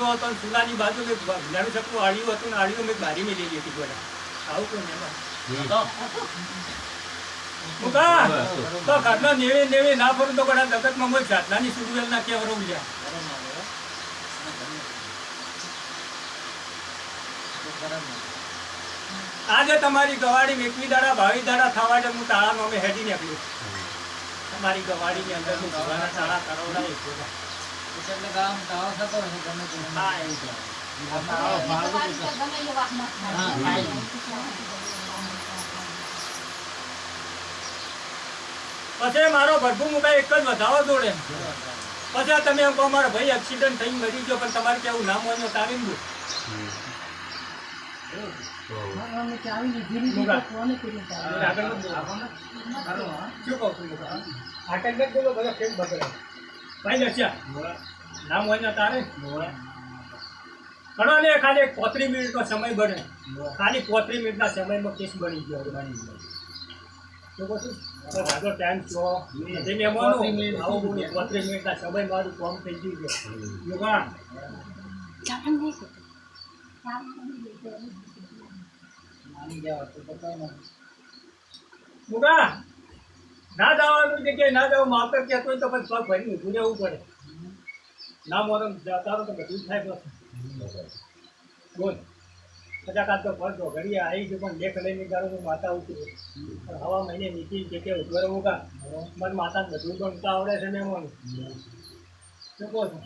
છોકરો હતો ને સુલાની બાજુ મેં નાનું છોકરું આળ્યું હતું ને આળ્યું મેં બારી મેં લઈ લીધી ગોળા આવું કોઈ મહેમાન તો ઘરના નેવે નેવે ના ફરું તો ગોળા જગતમાં કોઈ સાધનાની સુડવેલ ના કેવરો ઉલ્યા આજે તમારી ગવાડી એકવી દાડા 22 દાડા થવા દે હું તાળામાં અમે હેડી નીકળ્યું તમારી ગવાડીની અંદર હું ભગવાનના તાળા કરાવડાય એટલે ગામ તાળો થતો ને ગમે તે હા એવું છે પછી મારો ભરભુ મુકાઈ એક જ વધાવો જોડે પછી તમે એમ કહો મારો ભાઈ એક્સિડન્ટ થઈ મરી ગયો પણ તમારે કેવું નામ હોય તારીમ દો નામ હોય તારે ઘણો ને ખાલી 35 મિનિટનો સમય બને ખાલી 35 મિનિટના સમયમાં કેસ બની ગયો શું કહું છું ટાઈમ છો મહેમાનો 35 મિનિટના સમય મારું કામ થઈ ગયું મુગા ના જવાનું જગ્યાએ ના જવું માવતર કહેતો હોય તો પછી પગ ભરીને ઊભું રહેવું પડે ના મોરમ જતા તો બધું થાય બસ બોલ પચાસ તો ફરતો ઘડીએ આવી ગયો પણ દેખ લઈને ગાળું માતા ઉતરું પણ હવા મહિને નીકળી જગ્યાએ ઉભો રહું કા મને માતા બધું ગણતા આવડે છે ને મને શું કહો છો